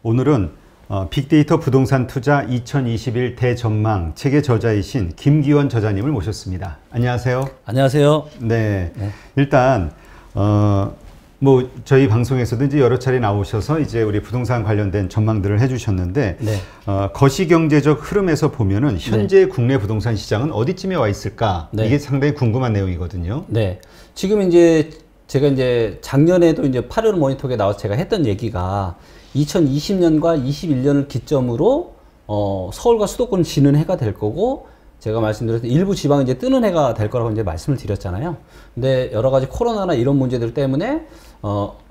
오늘은 빅데이터 부동산 투자 2021 대전망 책의 저자이신 김기원 저자님을 모셨습니다. 안녕하세요. 안녕하세요. 네. 일단 뭐 저희 방송에서도 이제 여러 차례 나오셔서 이제 우리 부동산 관련된 전망들을 해주셨는데 네. 거시경제적 흐름에서 보면은 현재 국내 부동산 시장은 어디쯤에 와 있을까? 이게 상당히 궁금한 내용이거든요. 네. 지금 이제 제가 이제 작년에도 이제 8월 모니터에 나와서 제가 했던 얘기가 2020년과 21년을 기점으로 서울과 수도권 지는 해가 될 거고, 제가 말씀드렸던 일부 지방은 이제 뜨는 해가 될 거라고 이제 말씀을 드렸잖아요. 근데 여러 가지 코로나나 이런 문제들 때문에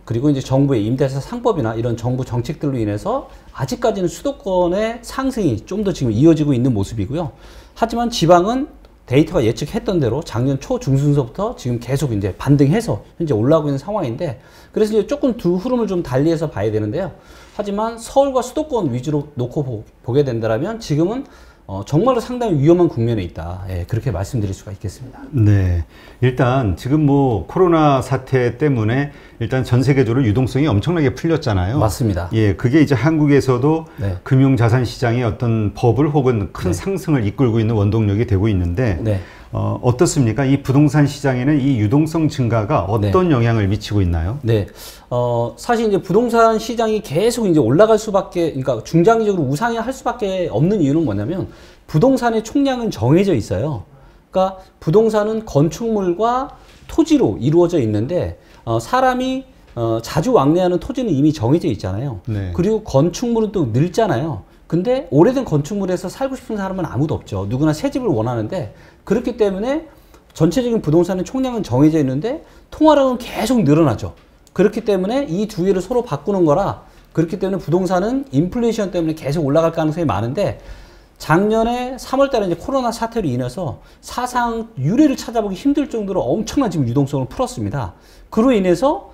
그리고 이제 정부의 임대차 상법이나 이런 정부 정책들로 인해서 아직까지는 수도권의 상승이 좀 더 지금 이어지고 있는 모습이고요. 하지만 지방은 데이터가 예측했던 대로 작년 초 중순서부터 지금 계속 이제 반등해서 현재 올라오고 있는 상황인데, 그래서 이제 조금 두 흐름을 좀 달리해서 봐야 되는데요. 하지만 서울과 수도권 위주로 놓고 보게 된다면 지금은 정말로 상당히 위험한 국면에 있다. 예, 그렇게 말씀드릴 수가 있겠습니다. 네. 일단 지금 뭐 코로나 사태 때문에 일단 전 세계적으로 유동성이 엄청나게 풀렸잖아요. 맞습니다. 예, 그게 이제 한국에서도 금융자산 시장의 어떤 버블 혹은 큰 상승을 이끌고 있는 원동력이 되고 있는데 어떻습니까? 이 부동산 시장에는 이 유동성 증가가 어떤 영향을 미치고 있나요? 네. 사실 이제 부동산 시장이 계속 이제 올라갈 수밖에, 그러니까 중장기적으로 우상향할 수밖에 없는 이유는 뭐냐면 부동산의 총량은 정해져 있어요. 그러니까 부동산은 건축물과 토지로 이루어져 있는데 사람이 자주 왕래하는 토지는 이미 정해져 있잖아요. 그리고 건축물은 또 늙잖아요. 근데 오래된 건축물에서 살고 싶은 사람은 아무도 없죠. 누구나 새 집을 원하는데, 그렇기 때문에 전체적인 부동산의 총량은 정해져 있는데 통화량은 계속 늘어나죠. 그렇기 때문에 이 두 개를 서로 바꾸는 거라, 그렇기 때문에 부동산은 인플레이션 때문에 계속 올라갈 가능성이 많은데, 작년에 3월 달에 이제 코로나 사태로 인해서 사상 유례를 찾아보기 힘들 정도로 엄청난 지금 유동성을 풀었습니다. 그로 인해서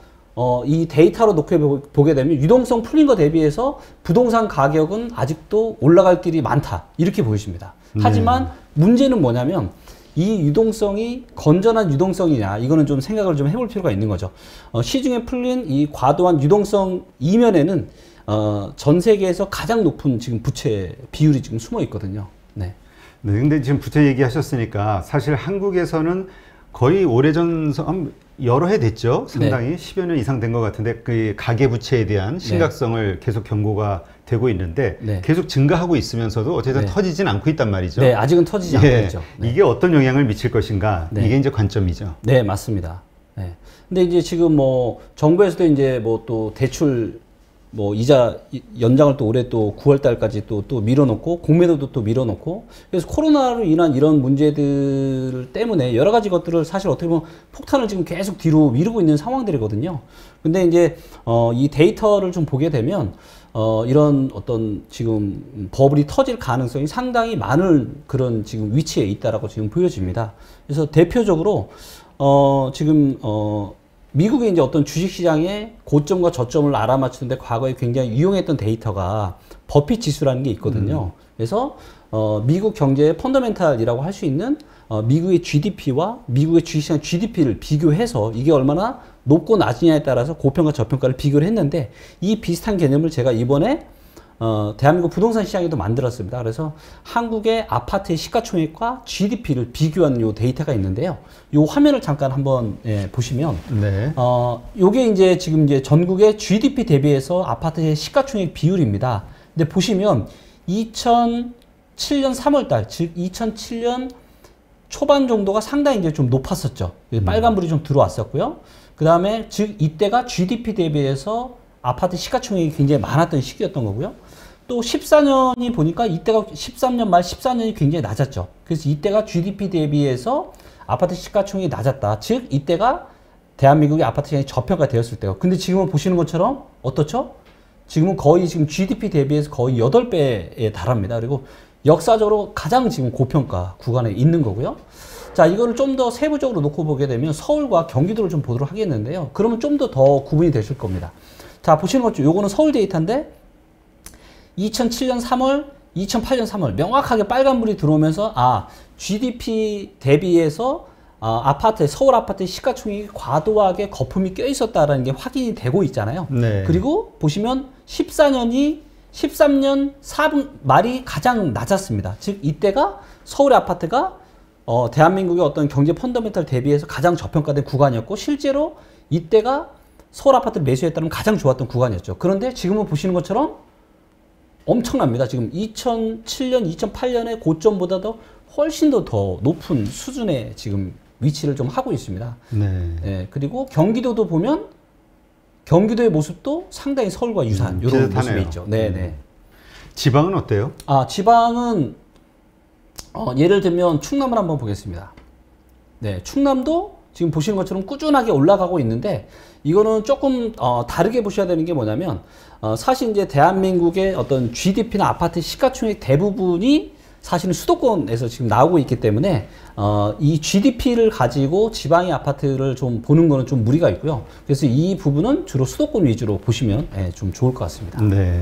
이 데이터로 놓고 보게 되면 유동성 풀린 거 대비해서 부동산 가격은 아직도 올라갈 길이 많다, 이렇게 보여집니다. 하지만 문제는 뭐냐면 이 유동성이 건전한 유동성이냐, 이거는 좀 생각을 좀 해볼 필요가 있는 거죠. 시중에 풀린 이 과도한 유동성 이면에는 전 세계에서 가장 높은 지금 부채 비율이 지금 숨어 있거든요. 네. 네, 근데 지금 부채 얘기하셨으니까 사실 한국에서는 거의 오래전 여러 해 됐죠. 상당히 10여 년 이상 된 것 같은데 그 가계부채에 대한 심각성을 계속 경고가 되고 있는데 계속 증가하고 있으면서도 어쨌든 터지진 않고 있단 말이죠. 네, 아직은 터지지 않고 있죠. 이게 어떤 영향을 미칠 것인가, 이게 이제 관점이죠. 네, 맞습니다. 네. 근데 이제 지금 뭐 정부에서도 이제 뭐 또 대출 뭐 이자 연장을 또 올해 또 9월 달까지 또 밀어놓고, 공매도도 또 밀어놓고, 그래서 코로나로 인한 이런 문제들 때문에 여러 가지 것들을 사실 어떻게 보면 폭탄을 지금 계속 뒤로 미루고 있는 상황들이거든요. 근데 이제 이 데이터를 좀 보게 되면 이런 어떤 지금 버블이 터질 가능성이 상당히 많은 그런 지금 위치에 있다라고 지금 보여집니다. 그래서 대표적으로 지금 미국의 이제 어떤 주식시장의 고점과 저점을 알아맞추는데 과거에 굉장히 유용했던 데이터가 버핏 지수라는 게 있거든요. 그래서 미국 경제의 펀더멘탈이라고 할 수 있는 미국의 GDP와 미국의 주식시장 GDP를 비교해서 이게 얼마나 높고 낮으냐에 따라서 고평가 저평가를 비교를 했는데, 이 비슷한 개념을 제가 이번에 대한민국 부동산 시장에도 만들었습니다. 그래서 한국의 아파트의 시가총액과 GDP를 비교한 요 데이터가 있는데요. 요 화면을 잠깐 한번 보시면, 요게 이제 지금 이제 전국의 GDP 대비해서 아파트의 시가총액 비율입니다. 근데 보시면 2007년 3월 달, 즉 2007년 초반 정도가 상당히 이제 좀 높았었죠. 빨간불이 좀 들어왔었고요. 그 다음에 즉 이때가 GDP 대비해서 아파트 시가총액이 굉장히 많았던 시기였던 거고요. 또 14년이 보니까 이때가 13년 말 14년이 굉장히 낮았죠. 그래서 이때가 GDP 대비해서 아파트 시가총액이 낮았다. 즉 이때가 대한민국의 아파트 시장이 저평가되었을 때요. 근데 지금은 보시는 것처럼 어떻죠? 지금은 거의 지금 GDP 대비해서 거의 8배에 달합니다. 그리고 역사적으로 가장 지금 고평가 구간에 있는 거고요. 자, 이거를 좀 더 세부적으로 놓고 보게 되면 서울과 경기도를 좀 보도록 하겠는데요. 그러면 좀 더 구분이 되실 겁니다. 자, 보시는 것죠. 요거는 서울 데이터인데 2007년 3월, 2008년 3월 명확하게 빨간불이 들어오면서 GDP 대비해서 아파트, 서울 아파트 시가총액이 과도하게 거품이 껴 있었다라는 게 확인이 되고 있잖아요. 네. 그리고 보시면 14년이 13년 4분 말이 가장 낮았습니다. 즉 이때가 서울의 아파트가 대한민국의 어떤 경제 펀더멘탈 대비해서 가장 저평가된 구간이었고 실제로 이때가 서울 아파트 매수에 따르면 가장 좋았던 구간이었죠. 그런데 지금은 보시는 것처럼 엄청납니다. 지금 2007년, 2008년의 고점보다도 훨씬 더 높은 수준의 지금 위치를 좀 하고 있습니다. 네. 예, 그리고 경기도도 보면 경기도의 모습도 상당히 서울과 유사한 이런 모습이 있죠. 네네. 지방은 어때요? 지방은 예를 들면 충남을 한번 보겠습니다. 네, 충남도 지금 보시는 것처럼 꾸준하게 올라가고 있는데 이거는 조금 다르게 보셔야 되는 게 뭐냐면 사실 이제 대한민국의 어떤 GDP나 아파트 시가총액 대부분이 사실은 수도권에서 지금 나오고 있기 때문에 이 GDP를 가지고 지방의 아파트를 좀 보는 거는 좀 무리가 있고요. 그래서 이 부분은 주로 수도권 위주로 보시면 좀 좋을 것 같습니다. 네.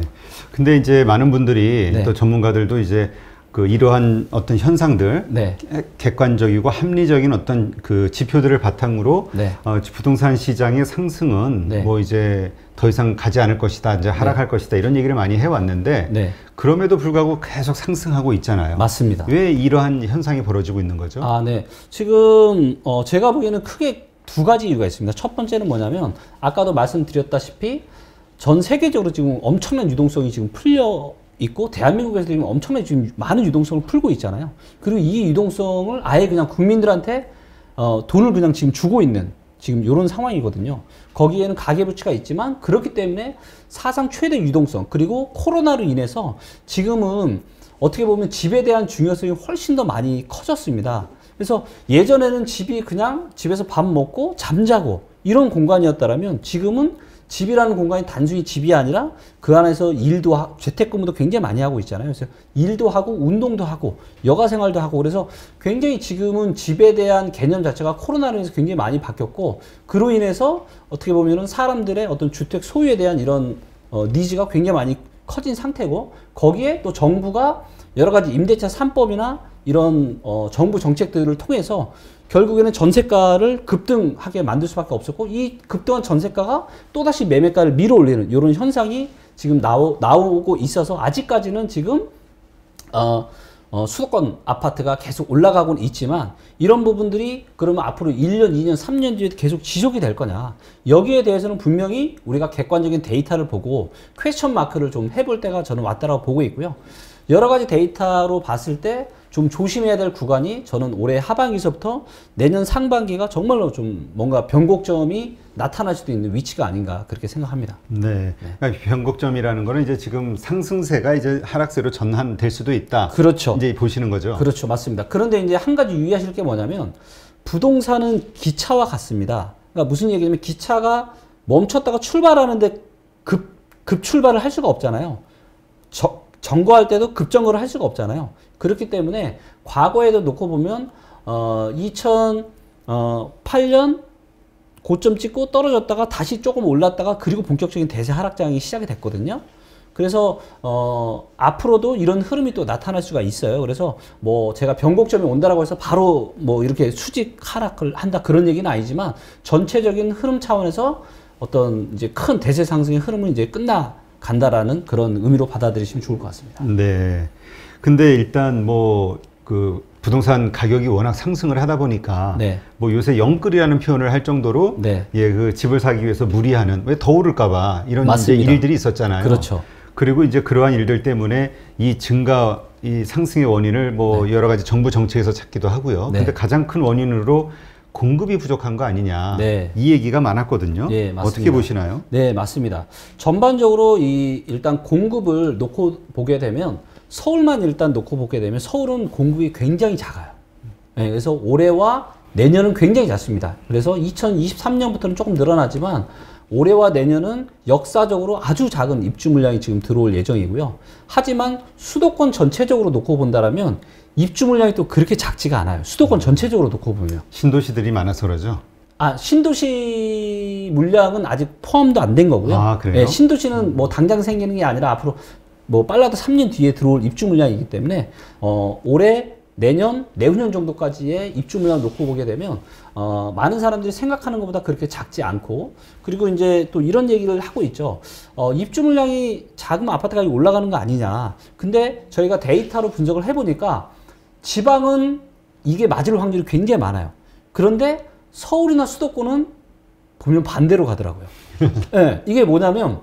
근데 이제 많은 분들이 네. 또 전문가들도 이제 그 이러한 어떤 현상들, 네. 객관적이고 합리적인 어떤 그 지표들을 바탕으로 네. 부동산 시장의 상승은 네. 뭐 이제 더 이상 가지 않을 것이다, 이제 하락할 것이다 이런 얘기를 많이 해왔는데 네. 그럼에도 불구하고 계속 상승하고 있잖아요. 맞습니다. 왜 이러한 현상이 벌어지고 있는 거죠? 네. 지금 제가 보기에는 크게 두 가지 이유가 있습니다. 첫 번째는 뭐냐면 아까도 말씀드렸다시피 전 세계적으로 지금 엄청난 유동성이 지금 풀려 있고 대한민국에서 지금 엄청나게 지금 많은 유동성을 풀고 있잖아요. 그리고 이 유동성을 아예 그냥 국민들한테 돈을 그냥 지금 주고 있는 지금 이런 상황이거든요. 거기에는 가계부채가 있지만 그렇기 때문에 사상 최대 유동성 그리고 코로나로 인해서 지금은 어떻게 보면 집에 대한 중요성이 훨씬 더 많이 커졌습니다. 그래서 예전에는 집이 그냥 집에서 밥 먹고 잠자고 이런 공간이었다면 지금은 집이라는 공간이 단순히 집이 아니라 그 안에서 일도 하고 재택근무도 굉장히 많이 하고 있잖아요. 그래서 일도 하고 운동도 하고 여가 생활도 하고 그래서 굉장히 지금은 집에 대한 개념 자체가 코로나로 인해서 굉장히 많이 바뀌었고 그로 인해서 어떻게 보면은 사람들의 어떤 주택 소유에 대한 이런 니즈가 굉장히 많이 커진 상태고 거기에 또 정부가 여러 가지 임대차 3법이나 이런 정부 정책들을 통해서 결국에는 전세가를 급등하게 만들 수밖에 없었고 이 급등한 전세가가 또다시 매매가를 밀어 올리는 이런 현상이 지금 나오고 있어서 아직까지는 지금 수도권 아파트가 계속 올라가고는 있지만 이런 부분들이 그러면 앞으로 1년, 2년, 3년 뒤에 계속 지속이 될 거냐 여기에 대해서는 분명히 우리가 객관적인 데이터를 보고 퀘스천 마크를 좀 해볼 때가 저는 왔다라고 보고 있고요. 여러 가지 데이터로 봤을 때 좀 조심해야 될 구간이 저는 올해 하반기서부터 내년 상반기가 정말로 좀 뭔가 변곡점이 나타날 수도 있는 위치가 아닌가 그렇게 생각합니다. 네. 그러니까 변곡점이라는 거는 이제 지금 상승세가 이제 하락세로 전환될 수도 있다. 그렇죠. 이제 보시는 거죠. 그렇죠. 맞습니다. 그런데 이제 한 가지 유의하실 게 뭐냐면 부동산은 기차와 같습니다. 그러니까 무슨 얘기냐면 기차가 멈췄다가 출발하는데 급 출발을 할 수가 없잖아요. 점거할 때도 급점거를 할 수가 없잖아요. 그렇기 때문에 과거에도 놓고 보면 2008년 고점 찍고 떨어졌다가 다시 조금 올랐다가 그리고 본격적인 대세 하락장이 시작이 됐거든요. 그래서 앞으로도 이런 흐름이 또 나타날 수가 있어요. 그래서 뭐 제가 변곡점이 온다라고 해서 바로 뭐 이렇게 수직 하락을 한다 그런 얘기는 아니지만 전체적인 흐름 차원에서 어떤 이제 큰 대세 상승의 흐름은 이제 끝나간다라는 그런 의미로 받아들이시면 좋을 것 같습니다. 네. 근데 일단 뭐 그 부동산 가격이 워낙 상승을 하다 보니까 네. 뭐 요새 영끌이라는 표현을 할 정도로 네. 그 집을 사기 위해서 무리하는 왜 더 오를까봐 이런 이제 맞습니다. 일들이 있었잖아요. 그렇죠. 그리고 이제 그러한 일들 때문에 이 상승의 원인을 뭐 여러 가지 정부 정책에서 찾기도 하고요. 네. 근데 가장 큰 원인으로 공급이 부족한 거 아니냐 네. 이 얘기가 많았거든요. 네, 맞습니다. 어떻게 보시나요? 네, 맞습니다. 전반적으로 일단 공급을 놓고 보게 되면 서울만 일단 놓고 보게 되면 서울은 공급이 굉장히 작아요. 네, 그래서 올해와 내년은 굉장히 작습니다. 그래서 2023년부터는 조금 늘어나지만 올해와 내년은 역사적으로 아주 작은 입주 물량이 지금 들어올 예정이고요. 하지만 수도권 전체적으로 놓고 본다라면 입주 물량이 또 그렇게 작지가 않아요. 수도권 전체적으로 놓고 보면. 신도시들이 많아서 그러죠. 신도시 물량은 아직 포함도 안 된 거고요. 아, 그래요? 네, 신도시는 뭐 당장 생기는 게 아니라 앞으로 뭐 빨라도 3년 뒤에 들어올 입주 물량이기 때문에 올해 내년, 내후년 정도까지의 입주 물량 놓고 보게 되면 많은 사람들이 생각하는 것보다 그렇게 작지 않고, 그리고 이제 또 이런 얘기를 하고 있죠. 입주 물량이 작으면 아파트 가격이 올라가는 거 아니냐. 근데 저희가 데이터로 분석을 해보니까 지방은 이게 맞을 확률이 굉장히 많아요. 그런데 서울이나 수도권은 보면 반대로 가더라고요. 네, 이게 뭐냐면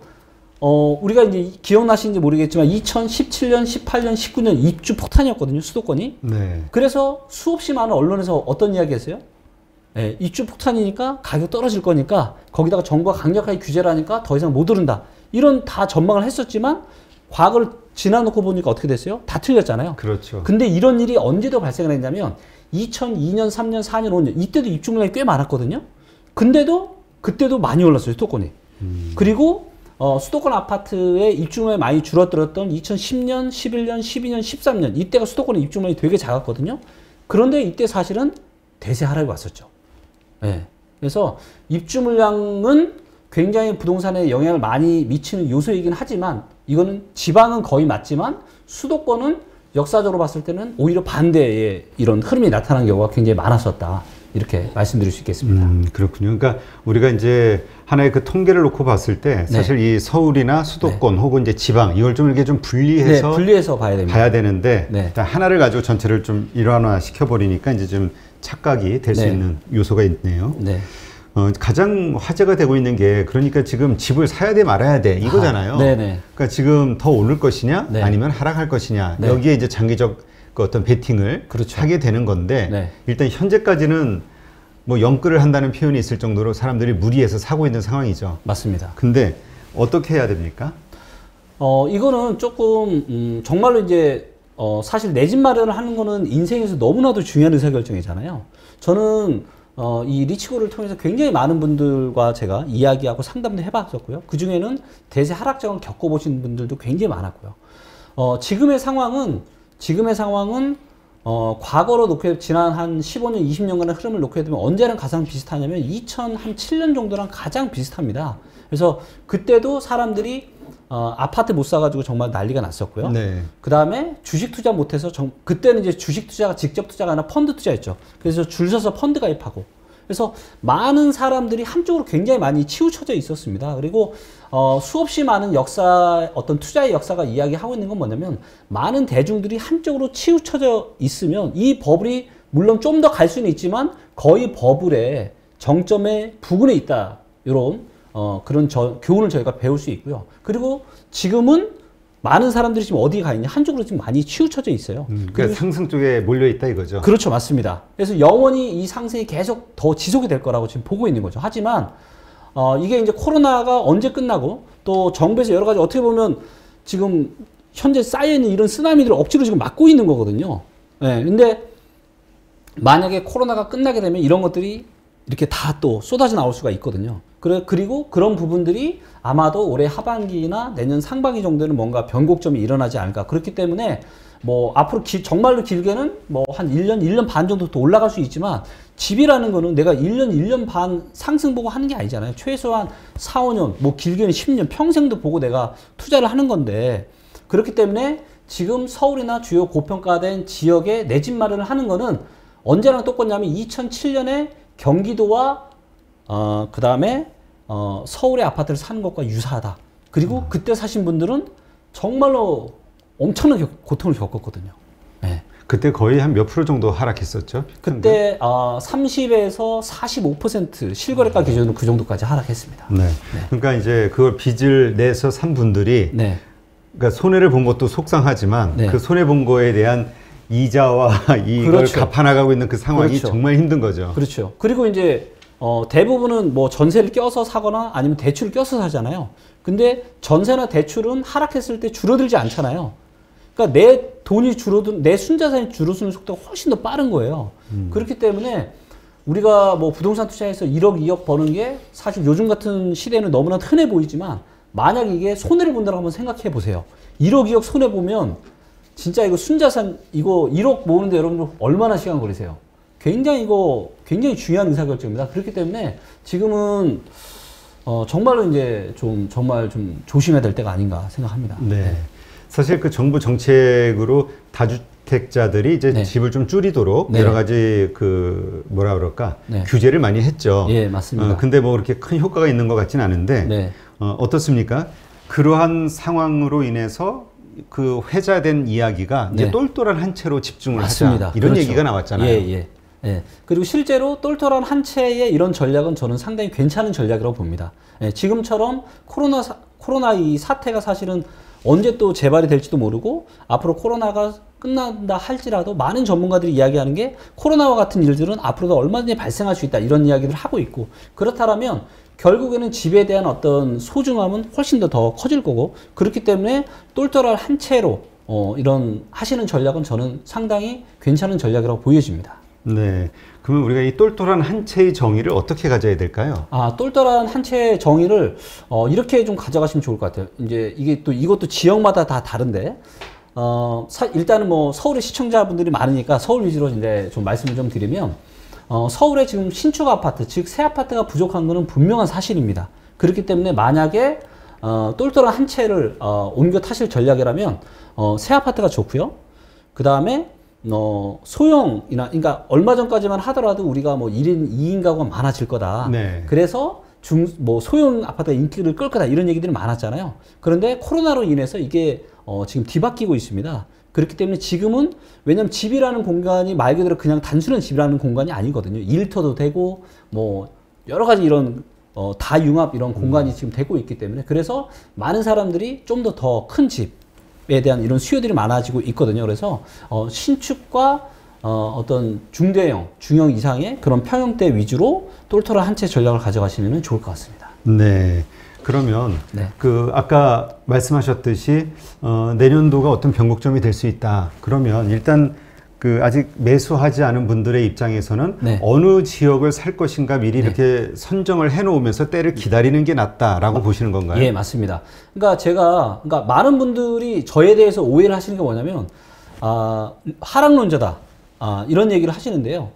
우리가 이제 기억나시는지 모르겠지만 2017년, 18년, 19년 입주 폭탄이었거든요, 수도권이. 네. 그래서 수없이 많은 언론에서 어떤 이야기 했어요? 네, 입주 폭탄이니까 가격 떨어질 거니까 거기다가 정부가 강력하게 규제를 하니까 더 이상 못 오른다. 이런 다 전망을 했었지만 과거를 지나놓고 보니까 어떻게 됐어요? 다 틀렸잖아요. 그렇죠. 근데 이런 일이 언제도 발생을 했냐면 2002년, 3년, 4년, 5년 이때도 입주 물량이 꽤 많았거든요. 근데도 그때도 많이 올랐어요, 수도권이. 그리고 수도권 아파트의 입주물량이 많이 줄어들었던 2010년, 11년, 12년, 13년 이때가 수도권의 입주물량이 되게 작았거든요. 그런데 이때 사실은 대세 하락이 왔었죠. 네. 그래서 입주물량은 굉장히 부동산에 영향을 많이 미치는 요소이긴 하지만 이거는 지방은 거의 맞지만 수도권은 역사적으로 봤을 때는 오히려 반대의 이런 흐름이 나타난 경우가 굉장히 많았었다. 이렇게 말씀드릴 수 있겠습니다. 그렇군요. 그러니까 우리가 이제 하나의 그 통계를 놓고 봤을 때 사실 이 서울이나 수도권 혹은 이제 지방 이걸 좀 이렇게 좀 분리해서 분리해서 봐야 됩니다. 봐야 되는데 일단 하나를 가지고 전체를 좀 일원화 시켜버리니까 이제 좀 착각이 될 수 있는 요소가 있네요. 가장 화제가 되고 있는 게 그러니까 지금 집을 사야 돼 말아야 돼 이거잖아요. 그러니까 지금 더 오를 것이냐 아니면 하락할 것이냐 여기에 이제 장기적 그 어떤 베팅을 하게 되는 건데 일단 현재까지는 뭐 영끌을 한다는 표현이 있을 정도로 사람들이 무리해서 사고 있는 상황이죠. 맞습니다. 근데 어떻게 해야 됩니까? 이거는 조금 정말로 이제 사실 내 집 마련을 하는 거는 인생에서 너무나도 중요한 의사결정이잖아요. 저는 이 리치고를 통해서 굉장히 많은 분들과 제가 이야기하고 상담도 해봤었고요. 그 중에는 대세 하락장을 겪어보신 분들도 굉장히 많았고요. 지금의 상황은 과거로 놓게 지난 한 15년, 20년간의 흐름을 놓게 되면 언제랑 가장 비슷하냐면 2007년 정도랑 가장 비슷합니다. 그래서 그때도 사람들이 아파트 못 사가지고 정말 난리가 났었고요. 그 다음에 주식 투자 못해서 그때는 이제 주식 투자가 직접 투자가 아니라 펀드 투자였죠. 그래서 줄 서서 펀드 가입하고. 그래서 많은 사람들이 한쪽으로 굉장히 많이 치우쳐져 있었습니다. 그리고 수없이 많은 어떤 투자의 역사가 이야기하고 있는 건 뭐냐면 많은 대중들이 한쪽으로 치우쳐져 있으면 이 버블이 물론 좀 더 갈 수는 있지만 거의 버블의 정점의 부근에 있다. 이런 그런 교훈을 저희가 배울 수 있고요. 그리고 지금은 많은 사람들이 지금 어디에 가 있냐? 한쪽으로 지금 많이 치우쳐져 있어요. 그러니까 상승 쪽에 몰려 있다 이거죠. 그렇죠, 맞습니다. 그래서 영원히 이 상승이 계속 더 지속이 될 거라고 지금 보고 있는 거죠. 하지만 이게 이제 코로나가 언제 끝나고 또 정부에서 여러 가지 어떻게 보면 지금 현재 쌓여 있는 이런 쓰나미들을 억지로 지금 막고 있는 거거든요. 근데 만약에 코로나가 끝나게 되면 이런 것들이 이렇게 다 또 쏟아져 나올 수가 있거든요. 그리고 그런 부분들이 아마도 올해 하반기나 내년 상반기 정도는 뭔가 변곡점이 일어나지 않을까. 그렇기 때문에 뭐 앞으로 정말로 길게는 뭐 한 1년, 1년 반 정도 더 올라갈 수 있지만 집이라는 거는 내가 1년, 1년 반 상승 보고 하는 게 아니잖아요. 최소한 4, 5년, 뭐 길게는 10년, 평생도 보고 내가 투자를 하는 건데 그렇기 때문에 지금 서울이나 주요 고평가된 지역에 내 집 마련을 하는 거는 언제랑 똑같냐면 2007년에 경기도와 그 다음에 서울의 아파트를 사는 것과 유사하다. 그리고 그때 사신 분들은 정말로 엄청난 고통을 겪었거든요. 그때 거의 한 몇 프로 정도 하락했었죠? 그때 30에서 45% 실거래가 기준으로 그 정도까지 하락했습니다. 그러니까 이제 그걸 빚을 내서 산 분들이 그러니까 손해를 본 것도 속상하지만 그 손해 본 거에 대한 이자와 이걸 갚아나가고 있는 그 상황이 정말 힘든 거죠. 그렇죠. 그리고 이제 대부분은 뭐 전세를 껴서 사거나 아니면 대출을 껴서 사잖아요. 근데 전세나 대출은 하락했을 때 줄어들지 않잖아요. 그러니까 내 돈이 내 순자산이 줄어드는 속도가 훨씬 더 빠른 거예요. 그렇기 때문에 우리가 뭐 부동산 투자해서 1억, 2억 버는 게 사실 요즘 같은 시대에는 너무나 흔해 보이지만 만약 이게 손해를 본다고 한번 생각해 보세요. 1억, 2억 손해 보면 진짜 이거 순자산 이거 1억 모으는데 여러분들 얼마나 시간 걸리세요? 굉장히 중요한 의사결정입니다. 그렇기 때문에 지금은 정말로 이제 정말 좀 조심해야 될 때가 아닌가 생각합니다. 사실 그 정부 정책으로 다주택자들이 이제 네. 집을 좀 줄이도록 네. 여러 가지 그 뭐라 그럴까 네. 규제를 많이 했죠. 예, 맞습니다. 근데 뭐 그렇게 큰 효과가 있는 것 같지는 않은데 네. 어떻습니까? 그러한 상황으로 인해서 그 회자된 이야기가 이제 네. 똘똘한 한 채로 집중을 맞습니다. 하자 이런 그렇죠. 얘기가 나왔잖아요. 예, 예. 예. 그리고 실제로 똘똘한 한 채의 이런 전략은 저는 상당히 괜찮은 전략이라고 봅니다. 예, 지금처럼 코로나 이 사태가 사실은 언제 또 재발이 될지도 모르고 앞으로 코로나가 끝난다 할지라도 많은 전문가들이 이야기하는 게 코로나와 같은 일들은 앞으로도 얼마든지 발생할 수 있다 이런 이야기를 하고 있고 그렇다면 결국에는 집에 대한 어떤 소중함은 훨씬 더 커질 거고 그렇기 때문에 똘똘한 한 채로 이런 하시는 전략은 저는 상당히 괜찮은 전략이라고 보여집니다. 네. 그러면 우리가 이 똘똘한 한 채의 정의를 어떻게 가져야 될까요? 똘똘한 한 채의 정의를 이렇게 좀 가져가시면 좋을 것 같아요. 이제 이게 또 이것도 지역마다 다 다른데 일단은 뭐 서울의 시청자분들이 많으니까 서울 위주로 이제 좀 말씀을 좀 드리면 서울에 지금 신축 아파트, 즉 새 아파트가 부족한 것은 분명한 사실입니다. 그렇기 때문에 만약에 똘똘한 한 채를 옮겨 타실 전략이라면 새 아파트가 좋고요. 그 다음에 소형이나 그러니까 얼마 전까지만 하더라도 우리가 뭐 1인 2인 가구가 많아질 거다. 네. 그래서 소형 아파트가 인기를 끌 거다 이런 얘기들이 많았잖아요. 그런데 코로나로 인해서 이게 지금 뒤바뀌고 있습니다. 그렇기 때문에 지금은 왜냐면 집이라는 공간이 말 그대로 그냥 단순한 집이라는 공간이 아니거든요. 일터도 되고 뭐 여러 가지 이런 다융합 이런 공간이 지금 되고 있기 때문에 그래서 많은 사람들이 좀 더 큰 집에 대한 이런 수요들이 많아지고 있거든요. 그래서 신축과 어떤 중형 이상의 그런 평형대 위주로 똘똘한 한 채 전략을 가져가시면 좋을 것 같습니다. 네. 그러면 네. 그 아까 말씀하셨듯이 내년도가 어떤 변곡점이 될 수 있다. 그러면 일단 그 아직 매수하지 않은 분들의 입장에서는 네. 어느 지역을 살 것인가 미리 이렇게 선정을 해놓으면서 때를 기다리는 게 낫다라고 보시는 건가요? 예, 맞습니다. 그러니까 많은 분들이 저에 대해서 오해를 하시는 게 뭐냐면 하락론자다 이런 얘기를 하시는데요.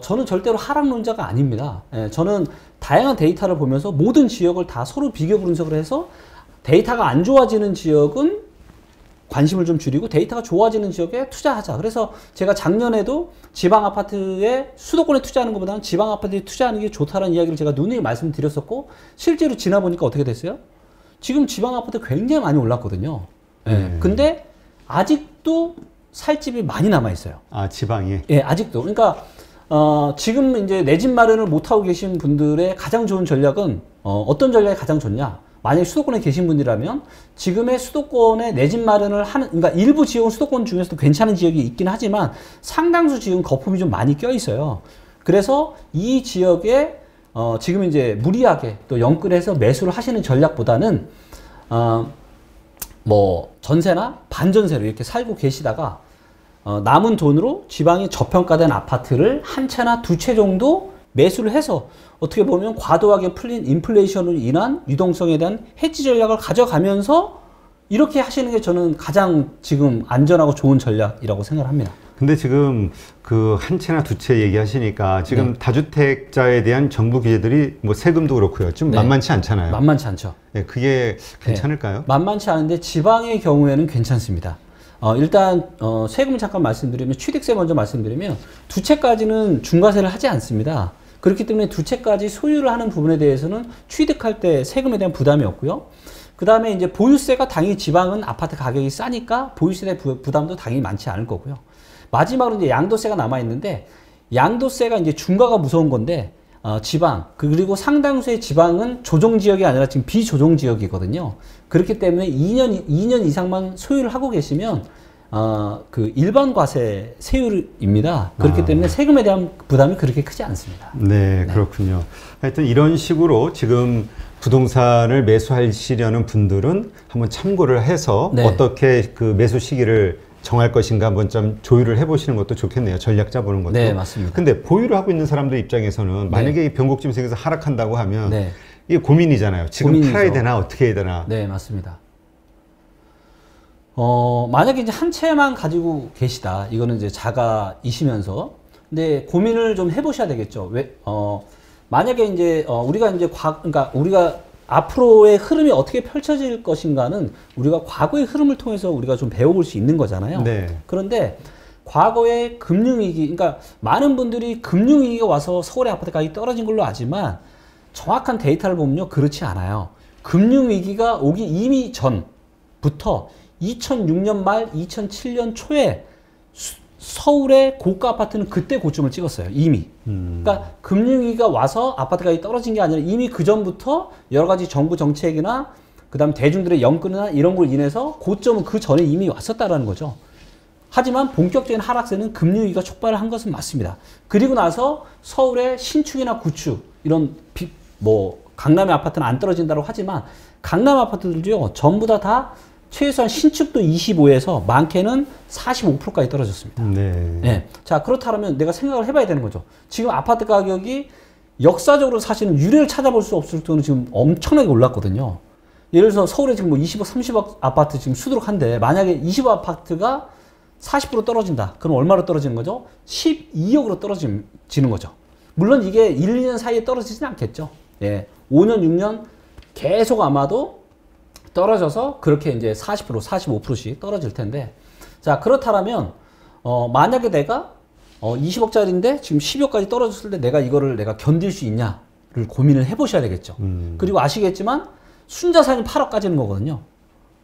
저는 절대로 하락론자가 아닙니다. 예, 저는 다양한 데이터를 보면서 모든 지역을 다 서로 비교 분석을 해서 데이터가 안 좋아지는 지역은 관심을 좀 줄이고 데이터가 좋아지는 지역에 투자하자. 그래서 제가 작년에도 지방 아파트에 수도권에 투자하는 것보다는 지방 아파트에 투자하는 게 좋다는 이야기를 제가 누누이 말씀드렸었고 실제로 지나보니까 어떻게 됐어요? 지금 지방 아파트 굉장히 많이 올랐거든요. 예, 근데 아직도 살 집이 많이 남아 있어요. 지방에? 예, 아직도. 그러니까 지금 이제 내 집 마련을 못하고 계신 분들의 가장 좋은 전략은 어떤 전략이 가장 좋냐? 만약에 수도권에 계신 분이라면 지금의 수도권에 내 집 마련을 하는, 그러니까 일부 지역은 수도권 중에서도 괜찮은 지역이 있긴 하지만 상당수 지금 거품이 좀 많이 껴 있어요. 그래서 이 지역에 지금 이제 무리하게 또 영끌해서 매수를 하시는 전략보다는 뭐 전세나 반전세로 이렇게 살고 계시다가 남은 돈으로 지방에 저평가된 아파트를 한 채나 두 채 정도 매수를 해서 어떻게 보면 과도하게 풀린 인플레이션으로 인한 유동성에 대한 해지 전략을 가져가면서 이렇게 하시는 게 저는 가장 지금 안전하고 좋은 전략이라고 생각합니다. 근데 지금 그 한 채나 두 채 얘기하시니까 지금 다주택자에 대한 정부 규제들이 뭐 세금도 그렇고요. 좀 만만치 않잖아요. 만만치 않죠. 네, 그게 괜찮을까요? 만만치 않은데 지방의 경우에는 괜찮습니다. 일단 세금 잠깐 말씀드리면 취득세 먼저 말씀드리면 두 채까지는 중과세를 하지 않습니다. 그렇기 때문에 두 채까지 소유를 하는 부분에 대해서는 취득할 때 세금에 대한 부담이 없고요. 그 다음에 이제 보유세가 당연히 지방은 아파트 가격이 싸니까 보유세 부담도 당연히 많지 않을 거고요. 마지막으로 이제 양도세가 남아 있는데 양도세가 이제 중과가 무서운 건데 지방 그리고 상당수의 지방은 조정 지역이 아니라 지금 비조정 지역이거든요. 그렇기 때문에 2년 이상만 소유를 하고 계시면 그 일반 과세 세율입니다. 그렇기 때문에 세금에 대한 부담이 그렇게 크지 않습니다. 네, 그렇군요. 하여튼 이런 식으로 지금 부동산을 매수하시려는 분들은 한번 참고를 해서 어떻게 그 매수 시기를 정할 것인가 한번 좀 조율을 해보시는 것도 좋겠네요. 전략 짜보는 것도. 네, 맞습니다. 근데 보유를 하고 있는 사람들 입장에서는 만약에 이 변곡점이 생겨서 하락한다고 하면 이게 고민이잖아요. 지금 고민이죠. 팔아야 되나 어떻게 해야 되나. 네, 맞습니다. 만약에 이제 한 채만 가지고 계시다. 이거는 이제 자가이시면서. 근데 고민을 좀 해보셔야 되겠죠. 만약에 이제, 우리가 이제 그러니까 우리가 앞으로의 흐름이 어떻게 펼쳐질 것인가는 우리가 과거의 흐름을 통해서 우리가 좀 배워볼 수 있는 거잖아요. 네. 그런데 과거의 금융위기, 그러니까 많은 분들이 금융위기가 와서 서울의 아파트 가격이 떨어진 걸로 아지만 정확한 데이터를 보면요, 그렇지 않아요. 금융위기가 오기 이미 전부터 2006년 말 2007년 초에 서울의 고가 아파트는 그때 고점을 찍었어요. 이미. 그러니까 금융위기가 와서 아파트 가격이 떨어진 게 아니라 이미 그 전부터 여러 가지 정부 정책이나 그다음 대중들의 연끌이나 이런 걸 인해서 고점은 그 전에 이미 왔었다라는 거죠. 하지만 본격적인 하락세는 금융위기가 촉발을 한 것은 맞습니다. 그리고 나서 서울의 신축이나 구축 이런 강남의 아파트는 안 떨어진다고 하지만 강남 아파트들도요, 전부 다 최소한 신축도 25에서 많게는 45%까지 떨어졌습니다. 네. 네. 자, 그렇다면 내가 생각을 해봐야 되는 거죠. 지금 아파트 가격이 역사적으로 사실은 유례를 찾아볼 수 없을 정도로 지금 엄청나게 올랐거든요. 예를 들어서 서울에 지금 뭐 20억, 30억 아파트 지금 수두룩한데 만약에 20억 아파트가 40% 떨어진다. 그럼 얼마로 떨어지는 거죠? 12억으로 떨어지는 거죠. 물론 이게 1, 2년 사이에 떨어지진 않겠죠. 예. 5년, 6년 계속 아마도 떨어져서 그렇게 이제 40%, 45%씩 떨어질 텐데. 자, 그렇다면, 만약에 내가, 20억짜리인데 지금 12억까지 떨어졌을 때 내가 이거를 내가 견딜 수 있냐를 고민을 해보셔야 되겠죠. 그리고 아시겠지만, 순자산이 8억 까지는 거거든요.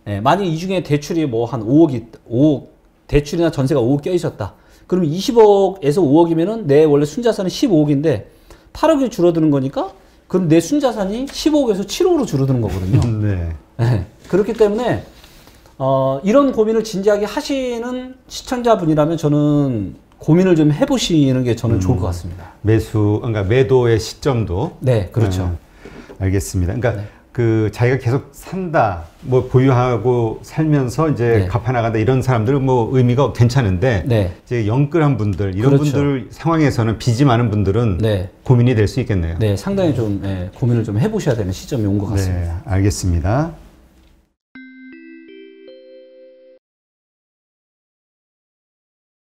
예, 만약 이 중에 대출이 뭐 한 5억, 대출이나 전세가 5억 껴 있었다. 그러면 20억에서 5억이면은 내 원래 순자산은 15억인데 8억이 줄어드는 거니까 그럼 내 순자산이 15억에서 7억으로 줄어드는 거거든요. 네. 네. 그렇기 때문에 이런 고민을 진지하게 하시는 시청자분이라면 저는 고민을 좀 해보시는 게 저는 좋을 것 같습니다. 그러니까 매도의 시점도. 네, 그렇죠. 알겠습니다. 그러니까 네. 그 자기가 계속 산다, 뭐 보유하고 살면서 이제 네. 갚아나간다 이런 사람들은 뭐 의미가 괜찮은데 네. 이제 영끌한 분들 이런 그렇죠. 분들 상황에서는 빚이 많은 분들은 네. 고민이 될 수 있겠네요. 네, 상당히 좀 고민을 좀 해보셔야 되는 시점이 온 것 같습니다. 네, 알겠습니다.